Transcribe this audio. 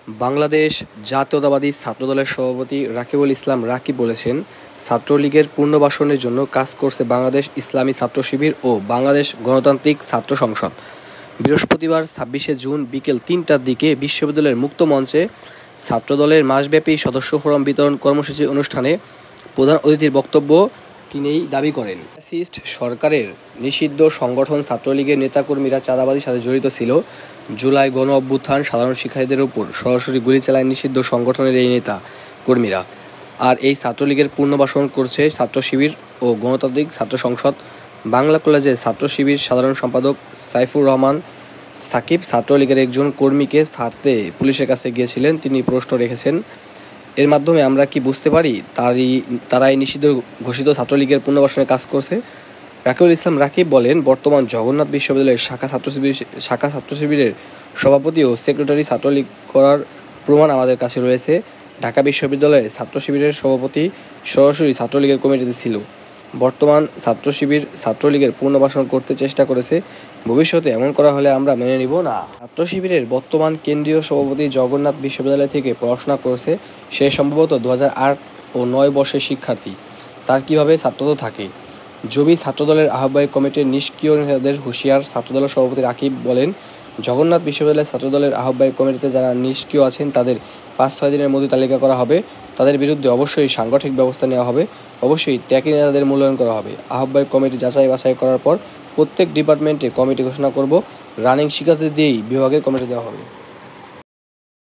বাংলাদেশ জাতীয়তাবাদী ছাত্রদলের সভাপতি রাকিবুল ইসলাম রাকিব বলেছেন, ছাত্রলীগের পুনর্বাসনের জন্য কাজ করছে বাংলাদেশ ইসলামী ছাত্র শিবির ও বাংলাদেশ গণতান্ত্রিক ছাত্র সংসদ। বৃহস্পতিবার ২৬শে জুন বিকেল ৩টার দিকে বিশ্ববিদ্যালয়ের মুক্ত মঞ্চে ছাত্রদলের মাসব্যাপী সদস্য ফোরাম বিতরণ কর্মসূচি অনুষ্ঠানে প্রধান অতিথির বক্তব্য তিনি দাবি করেন, ফ্যাসিস্ট সরকারের নিষিদ্ধ সংগঠন ছাত্রলীগের নেতাকর্মীরা চাঁদাবাজির সাথে জড়িত ছিল। জুলাই গণ অভ্যুত্থান সাধারণ শিক্ষার্থীদের উপর সরাসরি গুলি চালায় নিষিদ্ধ সংগঠনের এই নেতা কর্মীরা। আর এই ছাত্রলীগের পুনর্বাসন করছে ছাত্র শিবির ও গণতান্ত্রিক ছাত্র সংসদ। বাংলা কলেজের ছাত্র শিবির সাধারণ সম্পাদক সাইফুর রহমান সাকিব ছাত্রলীগের একজন কর্মীকে ছাড়তে পুলিশের কাছে গিয়েছিলেন। তিনি প্রশ্ন রেখেছেন, এর মাধ্যমে আমরা কি বুঝতে পারি তারাই নিষিদ্ধ ঘোষিত ছাত্রলীগের পুনর্বাসনের কাজ করছে? রাকিবুল ইসলাম রাকিব বলেন, বর্তমান জগন্নাথ বিশ্ববিদ্যালয়ের শাখা ছাত্র শিবিরের সভাপতি ও সেক্রেটারি ছাত্রলীগ করার প্রমাণ আমাদের কাছে রয়েছে। ঢাকা বিশ্ববিদ্যালয়ের ছাত্র শিবিরের সভাপতি সরাসরি ছাত্রলীগের কমিটিতে ছিল। বর্তমান ছাত্র শিবির ছাত্রলীগের পুনর্বাসন করতে চেষ্টা করেছে। ভবিষ্যতে এমন করা হলে আমরা মেনে নিব না। ছাত্র শিবিরের বর্তমান কেন্দ্রীয় সভাপতি জগন্নাথ বিশ্ববিদ্যালয় থেকে পড়াশোনা করেছে। সে সম্ভবত 2008 ও 9 বর্ষের শিক্ষার্থী। তার কিভাবে ছাত্রত্ব থাকে? জমি ছাত্রদলের আহ্বায়ক কমিটির নিষ্ক্রিয় নেতাদের হুঁশিয়ার। ছাত্রদলের সভাপতি রাকিব বলেন, জগন্নাথ বিশ্ববিদ্যালয়ের ছাত্রদলের আহ্বায়ক কমিটিতে যারা নিষ্ক্রিয় আছেন তাদের ৫-৬ দিনের মধ্যে তালিকা করা হবে। তাদের বিরুদ্ধে অবশ্যই সাংগঠনিক ব্যবস্থা নেওয়া হবে। অবশ্যই ত্যাগী নেতাদের মূল্যায়ন করা হবে। আহ্বায়ক কমিটি যাচাই বাছাই করার পর প্রত্যেক ডিপার্টমেন্টে কমিটি ঘোষণা করব। রানিং শিক্ষার্থী দিয়েই বিভাগের কমিটি দেওয়া হবে।